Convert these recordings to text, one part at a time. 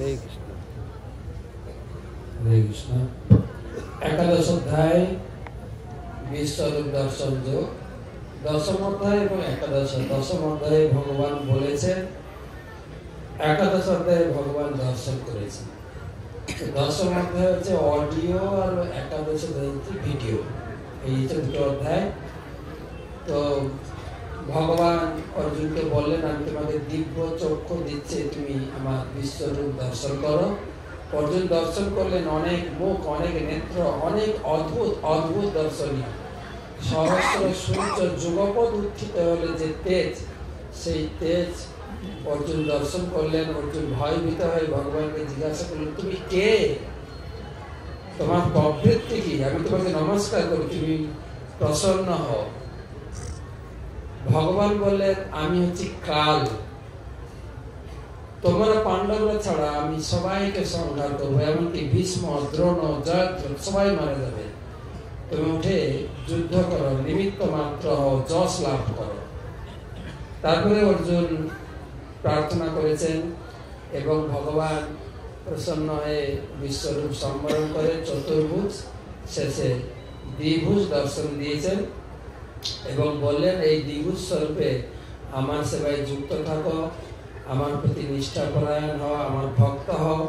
হরে কৃষ্ণ। একাদশ অধ্যায় বিশ্বরূপ দর্শন যোগ, দশম অধ্যায় এবং একাদশ। দশম অধ্যায়ে ভগবান বলেছেন, একাদশ অধ্যায়ে ভগবান দর্শন করেছেন। দশম অধ্যায় হচ্ছে অডিও আর একাদশ অধ্যায় হচ্ছে ভিডিও। এই হচ্ছে দুটো অধ্যায়। তো ভগবান অর্জুনকে বললেন, আমি তোমাকে দিব্য চক্ষু দিচ্ছে, তুমি আমার বিশ্বরূপ দর্শন করো। অর্জুন দর্শন করলেন, অনেক মুখ, অনেক নেত্র, অনেক অদ্ভুত অদ্ভুত দর্শনীয়। সহস্র সূর্য যুগপৎ উত্থিত হলে যে তেজ, সেই তেজ অর্জুন দর্শন করলেন। অর্জুন ভয়ভীত হয়ে ভগবানকে জিজ্ঞাসা করলেন, তুমি কে? তোমার প্রবৃত্তি কি? আমি তোমাকে নমস্কার করি, তুমি প্রসন্ন হও। ভগবান বললেন, আমি হচ্ছি কাল। তোমরা পাণ্ডবরা ছাড়া আমি সবাইকে সংহার করবো, এমনকি ভীষ্ম, দ্রোণ, জয়দ্রথ সবাই মারা যাবে। তুমি উঠে যুদ্ধ করো, নিমিত্ত মাত্র হও, যশ লাভ করো। তারপরে অর্জুন প্রার্থনা করেছেন এবং ভগবান প্রসন্ন হয়ে বিশ্বরূপ সম্বরণ করে চতুর্ভুজ, শেষে দ্বিভুজ দর্শন দিয়েছেন এবং বললেন, এই দ্বিভুজ স্বরূপে আমার সেবায় যুক্ত থাকো, আমার প্রতি নিষ্ঠাপরায়ণ হও, আমার ভক্ত হও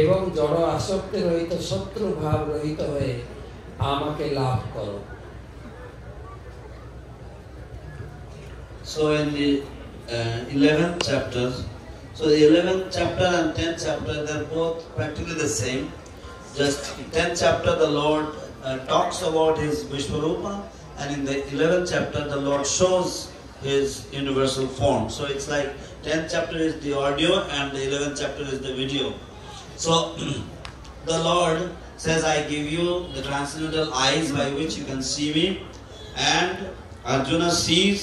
এবং জড় আসক্তি রহিত, শত্রু ভাব রহিত হয়ে আমাকে লাভ করো। So in the 11th chapter, so the 11th chapter and 10th chapter, they're both practically the same. Just 10th chapter the Lord talks about his Vishwarupa, and in the 11th chapter the Lord shows his universal form. So it's like 10th chapter is the audio and the 11th chapter is the video. So the Lord says, I give you the transcendental eyes by which you can see me, and Arjuna sees,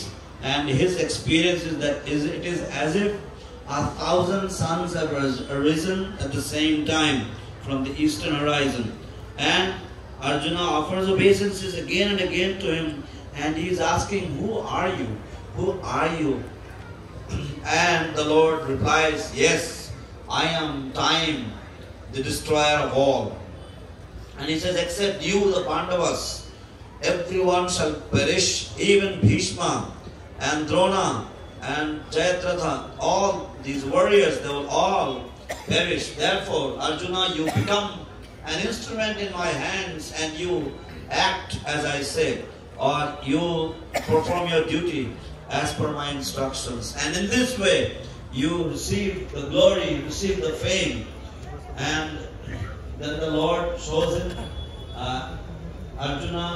and his experience is that it is as if 1,000 suns have arisen at the same time from the eastern horizon. And Arjuna offers obeisances again and again to him, and he is asking, who are you? Who are you? And the Lord replies, yes, I am time, the destroyer of all. And he says, except you, the Pandavas, everyone shall perish, even Bhishma and Drona and Jayadratha, all these warriors, they will all perish. Therefore, Arjuna, you become an instrument in my hands and you act as I say, or you perform your duty as per my instructions. And in this way, you receive the glory, you receive the fame. And then the Lord shows him, Arjuna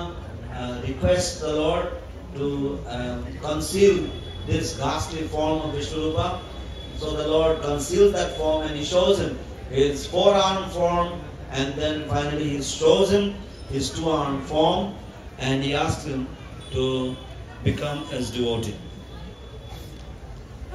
requests the Lord to conceal this ghastly form of Vishwarupa. So the Lord conceals that form and he shows him his four-armed form, and then finally he shows him his two-armed form, and he asks him to become his devotee.